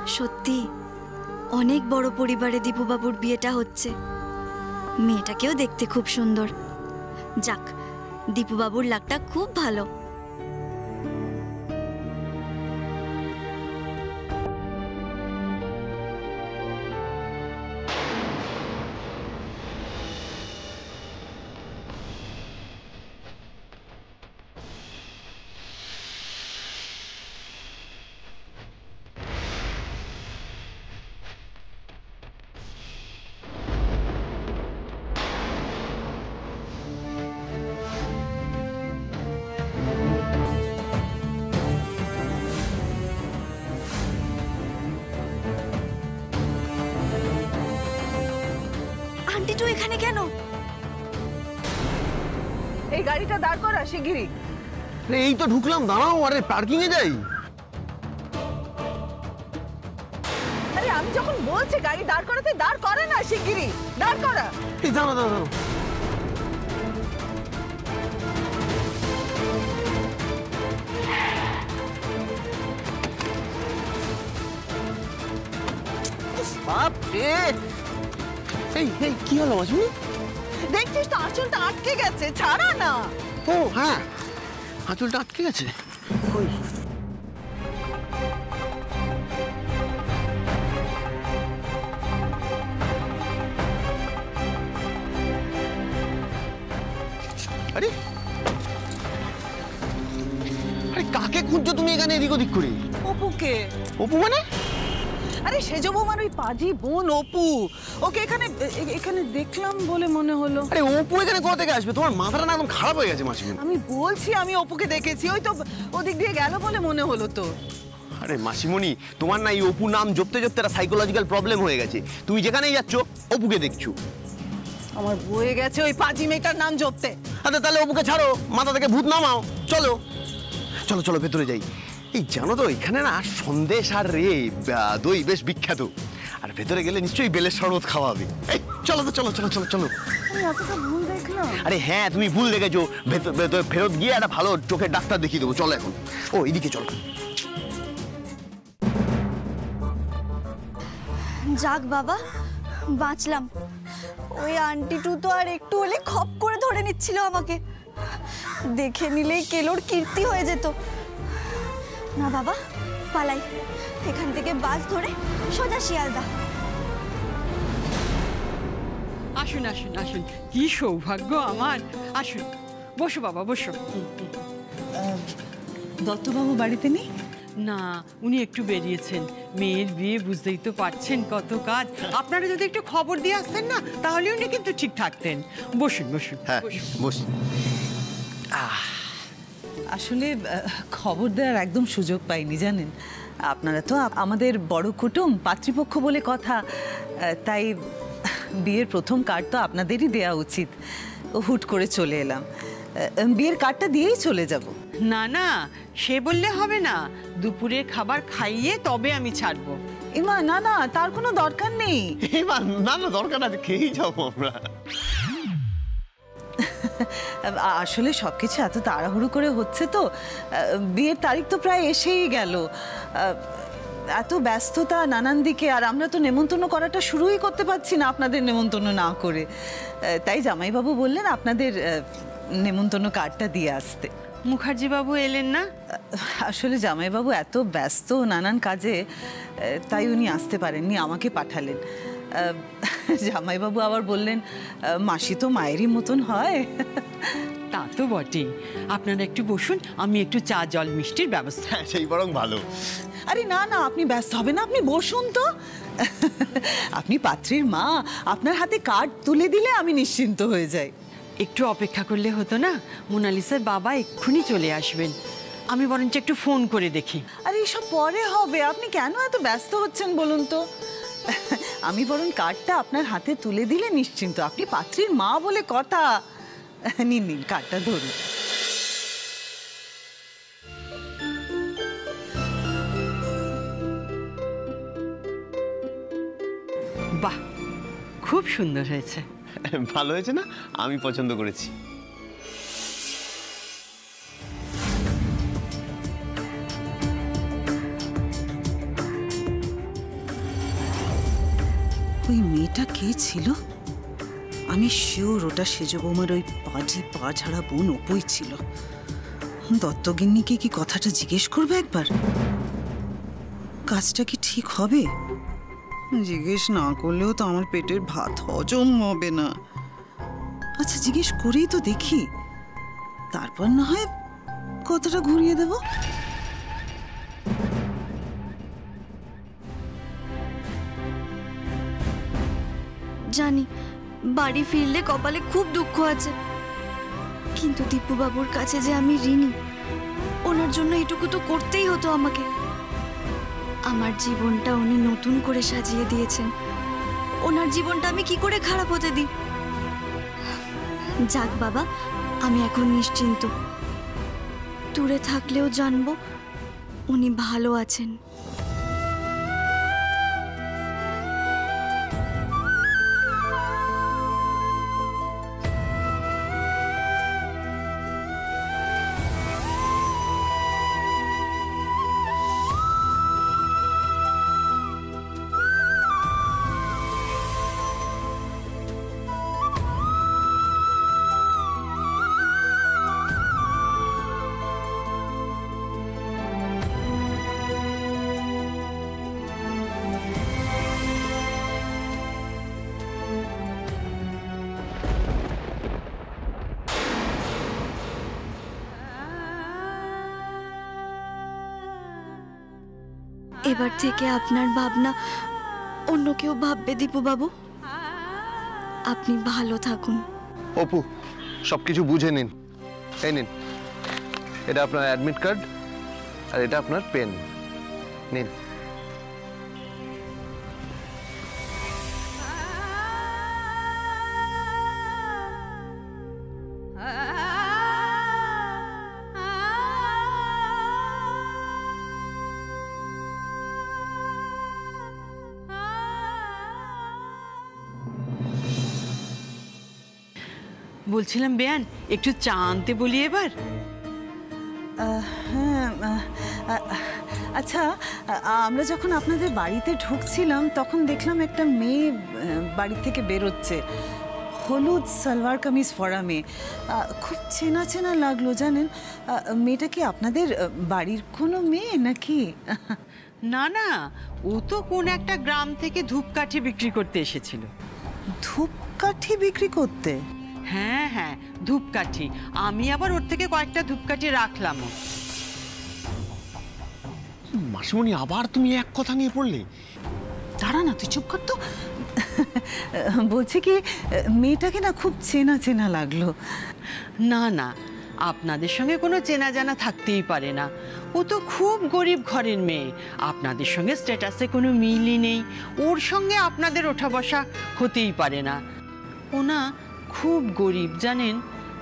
সত্যি অনেক বড় পরিবারে দীপুবাবুর বিয়েটা হচ্ছে। মেয়েটাকেও দেখতে খুব সুন্দর। যাক, দীপুবাবুর লাকটা খুব ভালো। আন্টিটু এখানে কেন? এই গাড়িটা দাঁড় করা শিগগিরই। এই তো ঢুকলাম, দাঁড়াও। আরে পার্কিং এ যাই। আরে আমি যখন বলছি গাড়ি দাঁড় করাতে, দাঁড় করা না, শিগগিরই দাঁড় করা। এই দাঁড়াও দাঁড়াও। বাপ রে, এই এই কি হলো মাসুমি? দেখছিস তো আঁচলটা আটকে গেছে, ছাড়া না। ও হ্যাঁ, আঁচলটা আটকে গেছে। কই আরে আরে কাকে খুঁজছো তুমি এখানে এদিক ওদিক করে? অপুকে। অপু মানে? আরে সেজ বৌমার ওই পাজি বোন অপু। ওকে এখানে এখানে দেখলাম বলে মনে হলো। আরে অপু এখানে কোথা থেকে আসবে? তোমার মাথাটা না একদম খারাপ হয়ে গেছে মাসিমণি। আমি বলছি আমি অপুকে দেখেছি, ওই তো ওদিক দিয়ে গেল বলে মনে হলো তো। আরে মাসিমণি, তোমার না এই অপু নাম জপতে জপতে একটা সাইকোলজিক্যাল প্রবলেম হয়ে গেছে। তুমি যেখানেই যাচ্ছ অপুকে দেখছো। আমার বয়ে গেছে ওই পাজি মেয়েটার নাম জপতে। আচ্ছা তাহলে অপুকে ছাড়ো, মাথা থেকে ভূত নামাও। চলো চলো চলো ভেতরে যাই। এই জানো তো এখানে না সন্দেশ আর দই বেশ বিখ্যাত। আর ভেতরে গেলে নিশ্চয়ই বেলের শরবত খাওয়াবে। এই চলো তো, চলো চলো চলো চলো। আমি এতটা ভুল দেখলাম? আরে হ্যাঁ, তুমি ভুল দেখেছো। ফেরত গিয়ে একটা ভালো চোখের ডাক্তার দেখিয়ে দেবো। চলো এখন। ও এদিকে চলো। যাক বাবা, বাঁচলাম। ওই আন্টিটু তো আর একটু হলে খপ করে ধরে নিচ্ছিল আমাকে। দেখে নিলেই কেলোর কীর্তি হয়ে যেত। না বাবা, পালাই। এখান থেকে বাস ধরে সোজা শিয়ালদা। আসুন আসুন আসুন, কি সৌভাগ্য আমার। আসুন, বসো বাবা বসো। দত্তবাবু বাড়িতে নেই? না, উনি একটু বেরিয়েছেন। মেয়ের বিয়ে, বুঝতেই তো পারছেন কত কাজ। আপনারা যদি একটু খবর দিয়ে আসতেন না, তাহলে উনি কিন্তু ঠিক থাকতেন। বসুন বসুন। হ্যাঁ বসুন। আসলে খবর দেওয়ার একদম সুযোগ পাইনি জানেন। আপনারা তো আমাদের বড় কুটুম, পাত্রীপক্ষ বলে কথা। তাই বিয়ের প্রথম কার্ড তো আপনাদেরই দেওয়া উচিত। হুট করে চলে এলাম। বিয়ের কার্ডটা দিয়েই চলে যাব। না না, সে বললে হবে না। দুপুরের খাবার খাইয়ে তবে আমি ছাড়বো। এমা না না, তার কোনো দরকার নেই। এবার না না, দরকার আছে, খেয়েই যাবো আমরা। আসলে সবকিছু এত তাড়াহুড়ো করে হচ্ছে তো। বিয়ের তারিখ তো প্রায় এসেই গেল। এত ব্যস্ততা নানান দিকে, আর আমরা তো নেমন্তন্ন করাটা শুরুই করতে পারছি না আপনাদের নেমন্তন্ন না করে। তাই জামাইবাবু বললেন আপনাদের নেমন্তন্ন কার্ডটা দিয়ে আসতে। মুখার্জি বাবু এলেন না? আসলে জামাইবাবু এত ব্যস্ত নানান কাজে, তাই উনি আসতে পারেননি, আমাকে পাঠালেন। জামাইবাবু আবার বললেন মাসি তো মায়েরই মতন হয়। তা তো বটেই। আপনারা একটু বসুন, আমি একটু চা জল মিষ্টির ব্যবস্থা। হ্যাঁ সেই বরং ভালো। আরে না না, আপনি ব্যস্ত হবেন না, আপনি বসুন তো। আপনি পাত্রীর মা, আপনার হাতে কার্ড তুলে দিলে আমি নিশ্চিন্ত হয়ে যাই। একটু অপেক্ষা করলে হতো না? মোনালিসার বাবা এক্ষুনি চলে আসবেন। আমি বরঞ্চ একটু ফোন করে দেখি। আরে এসব পরে হবে, আপনি কেন এত ব্যস্ত হচ্ছেন বলুন তো। আমি বরং কার্ডটা আপনার হাতে তুলে দিলে নিশ্চিন্ত। আপনি পাত্রীর মা বলে কথা। নিন নিন, কার্ডটা ধরুন। বাহ, খুব সুন্দর হয়েছে। ভালো হয়েছে না? আমি পছন্দ করেছি। ওই মেয়েটা কে ছিল? আমি শিওর ওটা সেজ বৌমার ওই পাজি পা ঝাড়া বোন অপুই ছিল। দত্তগিন্নিকে কি কথাটা জিজ্ঞেস করবে একবার? কাজটা কি ঠিক হবে? জিজ্ঞেস না করলেও তো আমার পেটের ভাত হজম হবে না। আচ্ছা, জিজ্ঞেস করেই তো দেখি, তারপর না হয় কথাটা ঘুরিয়ে দেব। জানি বাড়ি ফিরলে কপালে খুব দুঃখ আছে, কিন্তু দীপু বাবুর কাছে যে আমি ঋণী। ওনার জন্য এটুকু তো করতেই হতো আমাকে। আমার জীবনটা উনি নতুন করে সাজিয়ে দিয়েছেন, ওনার জীবনটা আমি কি করে খারাপ হতে দিই? যাক বাবা, আমি এখন নিশ্চিন্ত। দূরে থাকলেও জানবো উনি ভালো আছেন। এবার থেকে আপনার ভাবনা অন্য কেউ ভাববে দীপু বাবু। আপনি ভালো থাকুন। অপু, সবকিছু বুঝে নিন। এই নিন, এটা আপনার অ্যাডমিট কার্ড আর এটা আপনার পেন। নিন। বলছিলাম বেয়ান, একটু চা আনতে বলি এবার। হ্যাঁ, আচ্ছা, আমরা যখন আপনাদের বাড়িতে ঢুকছিলাম তখন দেখলাম একটা মেয়ে বাড়ি থেকে বেরোচ্ছে, হলুদ সালোয়ার কামিজ পরা মেয়ে। খুব চেনা চেনা লাগলো জানেন। মেয়েটা কি আপনাদের বাড়ির কোনো মেয়ে নাকি? না না, ও তো কোন একটা গ্রাম থেকে ধূপকাঠি বিক্রি করতে এসেছিল। ধূপকাঠি বিক্রি করতে? হ্যাঁ হ্যাঁ, ধূপকাঠি। আমি আবার ওর থেকে কয়েকটা ধূপকাঠি রাখলামও। মাসিমণি, আবার তুমি এক কথা নিয়ে পড়লে? দাঁড়া না, তুই চুপ কর তো। বলছি কি, মেয়েটাকে না খুব চেনা চেনা লাগলো। না না, আপনাদের সঙ্গে কোনো চেনা জানা থাকতেই পারে না। ও তো খুব গরিব ঘরের মেয়ে, আপনাদের সঙ্গে স্ট্যাটাসে কোনো মিলই নেই। ওর সঙ্গে আপনাদের ওঠা বসা হতেই পারে না। ও না খুব গরিব জানেন।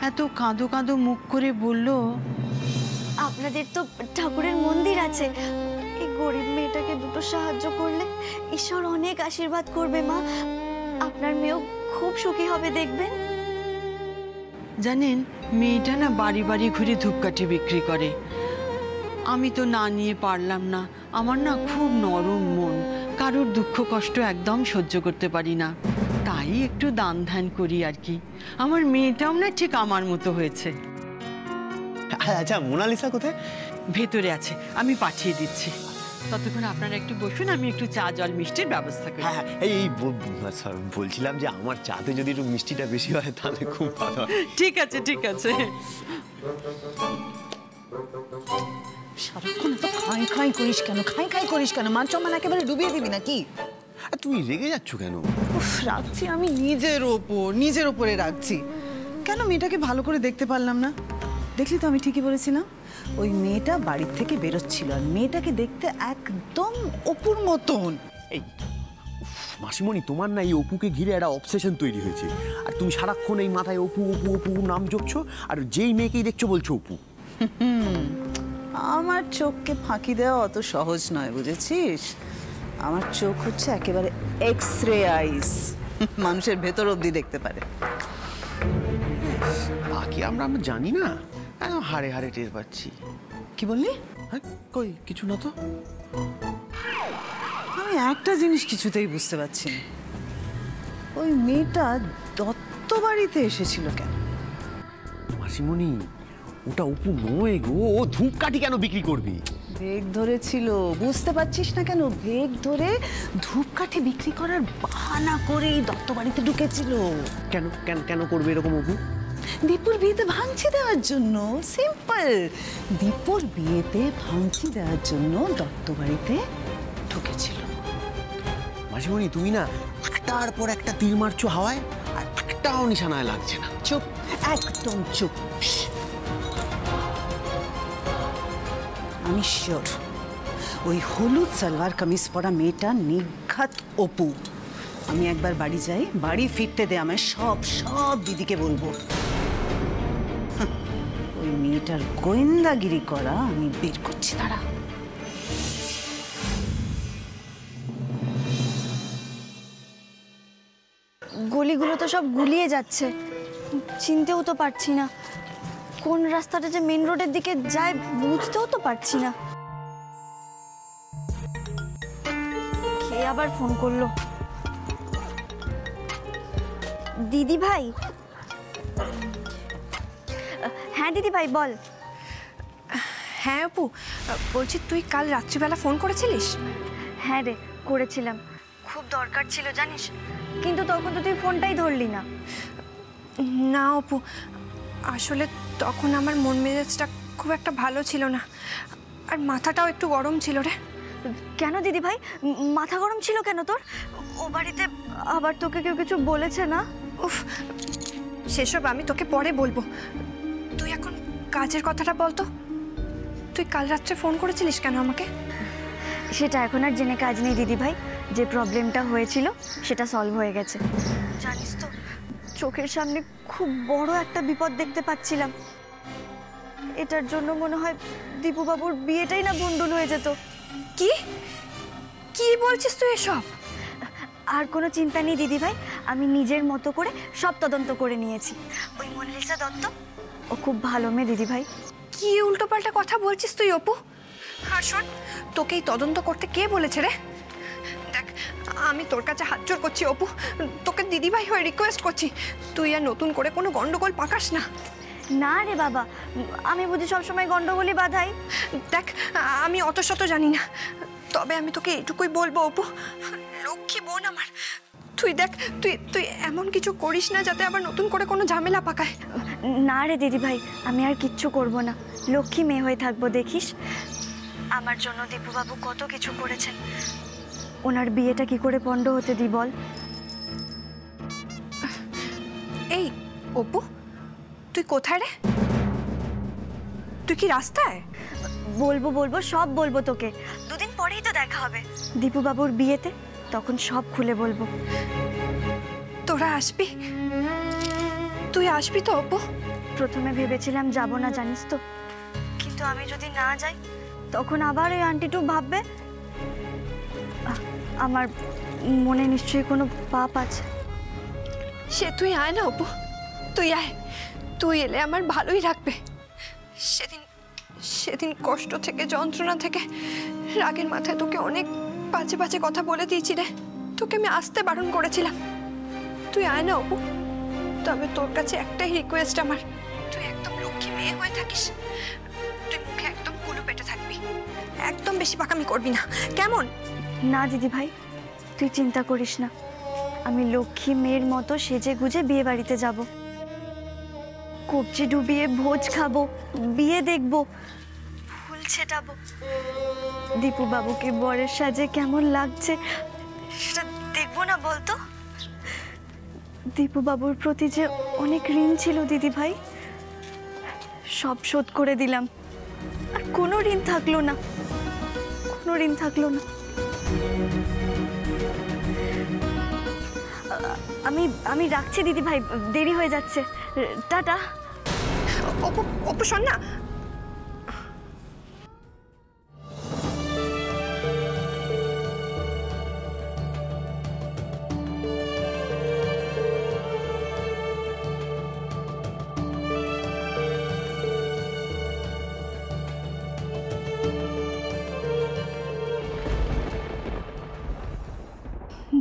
এত কাঁদো কাঁদো মুখ করে বলল, আপনাদের তো ঠাকুরের মন্দির আছে, এই গরিব মেয়েটাকে দুটো সাহায্য করলে ঈশ্বর অনেক আশীর্বাদ করবে মা। আপনার মেয়েও খুব সুখী হবে দেখবেন। জানেন, মেয়েটা না বাড়ি বাড়ি ঘুরে ধূপকাঠি বিক্রি করে। আমি তো না নিয়ে পারলাম না। আমার না খুব নরম মন, কারোর দুঃখ কষ্ট একদম সহ্য করতে পারি না। তাই একটু দান ধ্যান করি আর কি। আমার মেয়েটাও না ঠিক আমার মতো হয়েছে। আচ্ছা, মোনালিসা কোথায়? ভেতরে আছে, আমি পাঠিয়ে দিচ্ছি। ততক্ষণ আপনারা একটু বসুন, আমি একটু চা জল মিষ্টির ব্যবস্থা করি। হ্যাঁ, বলছিলাম যে আমার চাতে যদি একটু মিষ্টিটা বেশি হয় তাহলে খুব ভালো হয়। ঠিক আছে ঠিক আছে। সারাক্ষণ তো খাই খাই করিস কেন? খাই খাই করিস কেন? মান সম্মান একেবারে ডুবিয়ে দিবি নাকি? তুমি রেগে যাচ্ছ কেন? রাখছি আমি নিজের ওপরে রাখছি। কেন মেয়েটাকে ভালো করে দেখতে পারলাম না? দেখলি তো আমি ঠিকই বলেছিলাম। ওই মেয়েটা বাড়ির থেকে বেরোচ্ছিল আর মেয়েটাকে দেখতে একদম অপুর মতন। এই মাসিমণি, তোমার না এই অপুকে ঘিরে একটা অবসেশন তৈরি হয়েছে, আর তুমি সারাক্ষণ এই মাথায় অপু অপু অপু নাম জপছো, আর যেই মেয়েকেই দেখছো বলছো অপু। আমার চোখকে ফাঁকি দেওয়া অত সহজ নয়, বুঝেছিস? আমার চোখ হচ্ছে একেবারে এক্স-রে আইস, মানুষের ভেতর অবধি দেখতে পারে। বাকি আমরা জানি না, হাড়ে হাড়ে টের পাচ্ছি। কি বললি? হ্যাঁ, কই কিছু না তো। আমি একটা জিনিস কিছুতেই বুঝতে পারছি না, ওই মেয়েটা দত্ত বাড়িতে এসেছিল কেন? মাসিমণি, ওটা অপু নয় গো, ও ধূপকাঠি কেন বিক্রি করবে? বেগ ধরেছিল, বুঝতে পারছিস না কেন? বেগ ধরে ধূপকাঠি বিক্রি করার বাহানা করেই দত্ত বাড়িতে ঢুকেছিল। কেন কেন কেন করবে এরকম অপু? দীপুর বিয়েতে ভাঙচি দেওয়ার জন্য। সিম্পল, দীপুর বিয়েতে ভাঙচি দেওয়ার জন্য দত্ত বাড়িতে ঢুকেছিল। মাসিমণি, তুমি না একটার পর একটা তীর মারছো হাওয়ায়, আর একটাও নিশানায় লাগছে না। চুপ, একদম চুপ। আমি শিওর ওই হলুদ সালোয়ার কামিজ পরা মেয়েটা নিঘাত অপু। আমি একবার বাড়ি যাই, বাড়ি ফিরতে দে আমায়, সব সব দিদিকে বলবো। ওই মেয়েটার গোয়েন্দাগিরি করা আমি বের করছি, তারা। গলিগুলো তো সব গুলিয়ে যাচ্ছে, চিনতেও তো পারছি না কোন রাস্তাটা যে মেন রোডের দিকে যায়, বুঝতেও তো পারছি না। কে আবার ফোন করলো? দিদি ভাই? হ্যাঁ দিদি ভাই বল। হ্যাঁ অপু, বলছি তুই কাল রাত্রিবেলা ফোন করেছিলিস? হ্যাঁ রে, করেছিলাম, খুব দরকার ছিল জানিস, কিন্তু তখন তো তুই ফোনটাই ধরলি না। না অপু, আসলে তখন আমার মন মেজাজটা খুব একটা ভালো ছিল না, আর মাথাটাও একটু গরম ছিল রে। কেন দিদি ভাই, মাথা গরম ছিল কেন তোর? ও বাড়িতে আবার তোকে কেউ কিছু বলেছে না? উফ, সেসব আমি তোকে পরে বলবো। তুই এখন কাজের কথাটা বলতো, তুই কাল রাত্রে ফোন করেছিলিস কেন আমাকে? সেটা এখন আর জেনে কাজ নেই দিদি ভাই, যে প্রবলেমটা হয়েছিল সেটা সলভ হয়ে গেছে। জানিস তো, চোখের সামনে খুব বড় একটা বিপদ দেখতে পাচ্ছিলাম। এটার জন্য মনে হয় দীপু বাবুর বিয়েটাই না ভণ্ডুল হয়ে যেত। কি কি বলছিস তুই এসব? আর কোনো চিন্তা নেই দিদি ভাই, আমি নিজের মতো করে সব তদন্ত করে নিয়েছি। ওই মনালিসা দত্ত, ও খুব ভালো মেয়ে দিদি ভাই। কি উল্টোপাল্টা কথা বলছিস তুই অপু? আর শোন, তোকে এই তদন্ত করতে কে বলেছে রে? দেখ, আমি তোর কাছে হাত জোড় করছি অপু, তোকে দিদিভাই হয়ে রিকোয়েস্ট করছি, তুই আর নতুন করে কোনো গন্ডগোল পাকাস না। না রে বাবা, আমি বুঝি সবসময় গন্ডগোলই বাধাই? দেখ, আমি অত শত জানি না, তবে আমি তোকে এইটুকুই বলবো অপু, লক্ষ্মী বোন আমার, তুই দেখ, তুই এমন কিছু করিস না যাতে আবার নতুন করে কোনো ঝামেলা পাকায়। না রে দিদি ভাই, আমি আর কিচ্ছু করব না, লক্ষ্মী মেয়ে হয়ে থাকবো। দেখিস, আমার জন্য দীপুবাবু কত কিছু করেছেন, ওনার বিয়েটা কি করে পণ্ড হতে দি বল? এই অপু, তুই কোথায় রে? তুই কি রাস্তায়? বলবো বলবো, সব বলবো তোকে, দুদিন পরেই তো দেখা হবে দীপুবাবুর বিয়েতে, তখন সব খুলে বলবো। তোরা আসবি? তুই আসবি তো অপু? প্রথমে ভেবেছিলাম যাব না জানিস তো, কিন্তু আমি যদি না যাই তখন আবার ওই আন্টিটু ভাববে আমার মনে নিশ্চয়ই কোনো পাপ আছে। সে তুই আয় না অপু, তুই আয়, তুই এলে আমার ভালোই লাগবে। সেদিন সেদিন কষ্ট থেকে, যন্ত্রণা থেকে, রাগের মাথায় তোকে অনেক বাজে বাজে কথা বলে দিয়েছি রে, তোকে আমি আসতে বারণ করেছিলাম। তুই আয় না অপু, তবে তোর কাছে একটাই রিকোয়েস্ট আমার, তুই একদম লক্ষ্মী মেয়ে হয়ে থাকিস, তুই মুখে একদম কুলু পেটে থাকবি, একদম বেশি পাকামি করবি না, কেমন? না দিদি ভাই, তুই চিন্তা করিস না, আমি লক্ষ্মী মেয়ের মতো সেজে গুজে বিয়ে বাড়িতে যাব, কবজি ডুবিয়ে ভোজ খাবো, বিয়ে দেখবো, ফুল ছেটাবো, দীপু বাবুকে বরের সাজে কেমন লাগছে সেটা দেখবো না বলতো? দীপু বাবুর প্রতি যে অনেক ঋণ ছিল দিদি ভাই, সব শোধ করে দিলাম, আর কোনো ঋণ থাকলো না, কোনো ঋণ থাকলো না। আমি রাখছি দিদি ভাই, দেরি হয়ে যাচ্ছে, টাটা। অপু, অপু শোন না,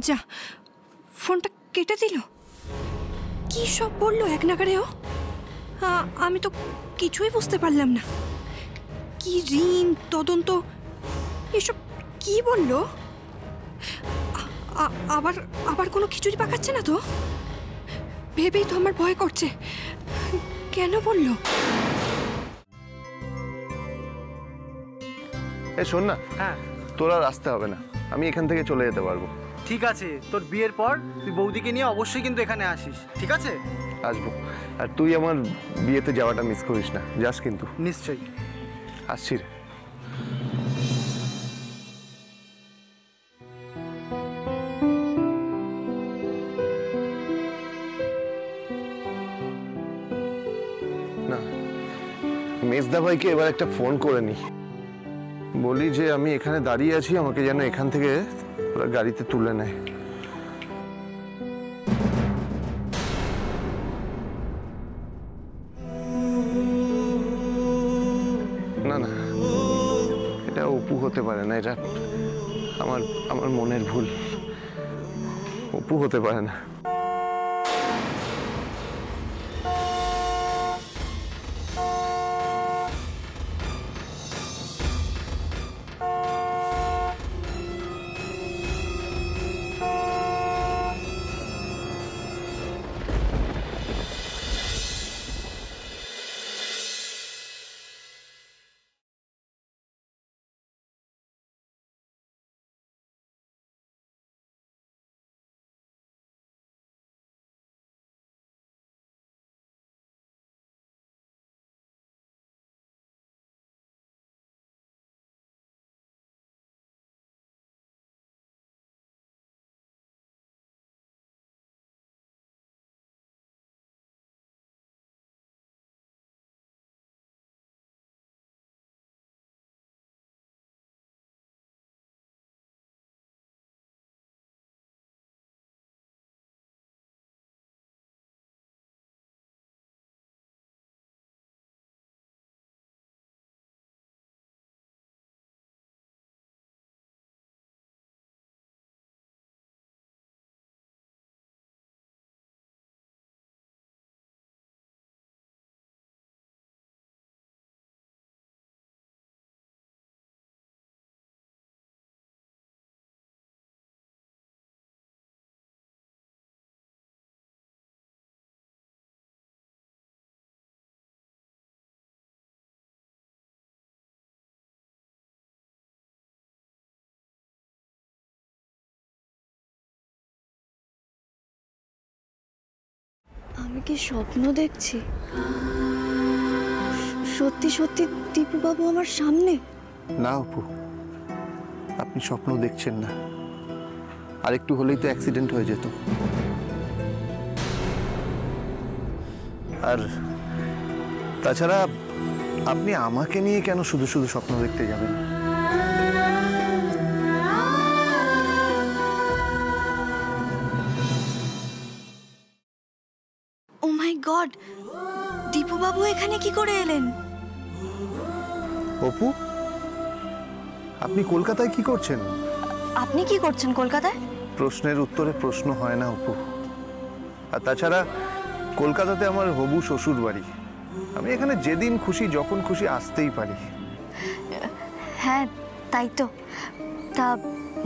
যা, ফোনটা কেটে দিল? কি সব বললো এক নাগারে ও? আমি তো কিছুই বুঝতে পারলাম না। কি ঋণ, তদন্ত, এসব কি বললো? আবার আবার কোনো খিচুড়ি পাকাচ্ছে না তো? ভেবেই তো আমার ভয় করছে। কেন বললো? শোন না, হ্যাঁ তোর আর আসতে হবে না, আমি এখান থেকে চলে যেতে পারবো। ঠিক আছে, তোর বিয়ের পর তুই বৌদিকে নিয়ে অবশ্যই কিন্তু এখানে আসিস, ঠিক আছে? আসবো। আর তুই আমার বিয়েতে যাওয়াটা মিস করিস না, যাস কিন্তু। নিশ্চয়ই। আসছি রে। না, মেজদা ভাইকে এবার একটা ফোন করে নি, বলি যে আমি এখানে দাঁড়িয়ে আছি, আমাকে যেন এখান থেকে ওরা গাড়িতে তুলে নেয়। না না, এটা অপু হতে পারে না, এটা আমার আমার মনের ভুল। অপু হতে পারে না। আমি কি স্বপ্ন দেখছি? সত্যি সত্যি দীপুবাবু আমার সামনে? না অপু, আপনি স্বপ্ন দেখছেন না, আর একটু হলেই তো অ্যাক্সিডেন্ট হয়ে যেত। আর তাছাড়া আপনি আমাকে নিয়ে কেন শুধু শুধু স্বপ্ন দেখতে যাবেন? ও মাই গড, দীপুবাবু এখানে কি করে এলেন? অপু, আপনি কলকাতায় কি করছেন? আপনি কি করছেন কলকাতায়? প্রশ্নের উত্তরে প্রশ্ন হয় না অপু। আর তাছাড়া কলকাতাতে আমার হবু শ্বশুর বাড়ি, আমি এখানে যেদিন খুশি যখন খুশি আসতেই পারি। হ্যাঁ তাই তো। তা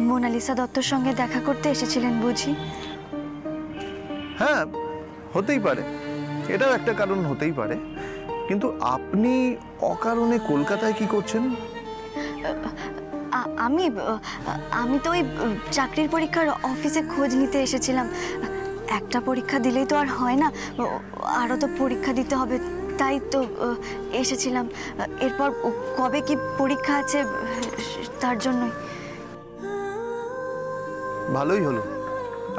মোনালিসা দত্তর সঙ্গে দেখা করতে এসেছিলেন বুঝি? হ্যাঁ, হতেই পারে, এটাও একটা কারণ হতেই পারে, কিন্তু আপনি অকারণে কলকাতায় কি করছেন? আমি তো ওই চাকরির পরীক্ষার অফিসে খোঁজ নিতে এসেছিলাম। একটা পরীক্ষা দিলেই তো আর হয় না, আরও তো পরীক্ষা দিতে হবে, তাই তো এসেছিলাম। এরপর কবে কি পরীক্ষা আছে তার জন্যই। ভালোই হলো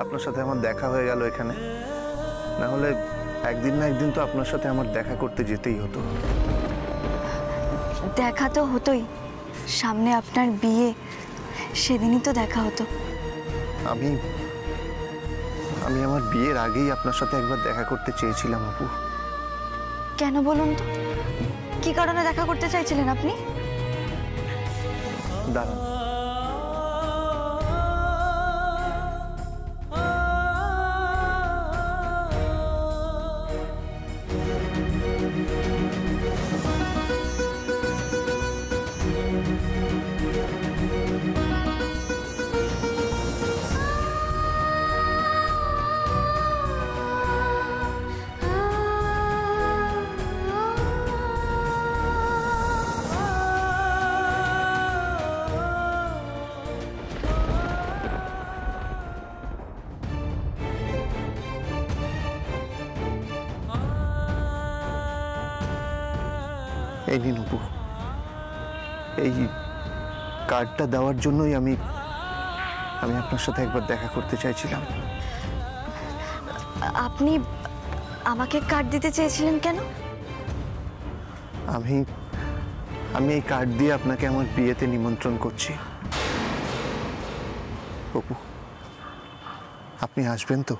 আপনার সাথে আমার দেখা হয়ে গেল এখানে, না হলে একদিন না একদিন তো আপনার সাথে আমার দেখা করতে যেতেই হতো। দেখা তো হতোই, সামনে আপনার বিয়ে, সেদিনই তো দেখা হতো। আমি আমার বিয়ের আগেই আপনার সাথে একবার দেখা করতে চেয়েছিলাম অপু। কেন বলুন তো, কি কারণে দেখা করতে চাইছিলেন আপনি? দাঁড়ান। এই নিন অপু, এই কার্ডটা দেওয়ার জন্যই আমি আপনার সাথে একবার দেখা করতে চাইছিলাম। আপনি আমাকে কার্ড দিতে চেয়েছিলেন কেন? আমি এই কার্ড দিয়ে আপনাকে আমার বিয়েতে নিমন্ত্রণ করছি। অপু, আপনি আসবেন তো?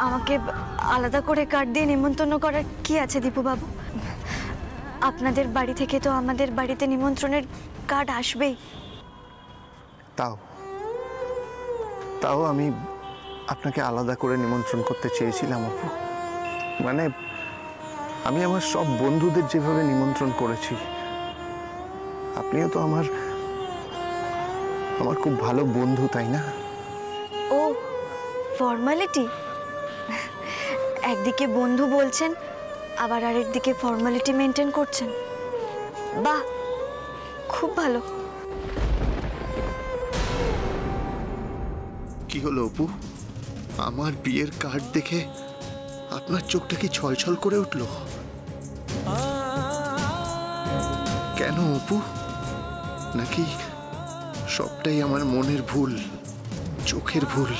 আমাকে আলাদা করে কার্ড দিয়ে নিমন্ত্রণ করার কি আছে দীপু বাবু? আপনাদের বাড়ি থেকে তো আমাদের বাড়িতে নিমন্ত্রণের কার্ড আসবেই। তাও আমি আপনাকে আলাদা করে নিমন্ত্রণ করতে চেয়েছিলাম অপু। মানে আমি আমার সব বন্ধুদের যেভাবে নিমন্ত্রণ করেছি, আপনিও তো আমার খুব ভালো বন্ধু, তাই না? ও ফর্মালিটি, একদিকে বন্ধু বলছেন আবার আরেকদিকে ফর্মালিটি মেনটেন করছেন। বাহ, খুব ভালো। কি হলো অপু, আমার বিয়ের কার্ড দেখে আপনার চোখটা কি ছলছল করে উঠল? কেন অপু? নাকি সবটাই আমার মনের ভুল, চোখের ভুল?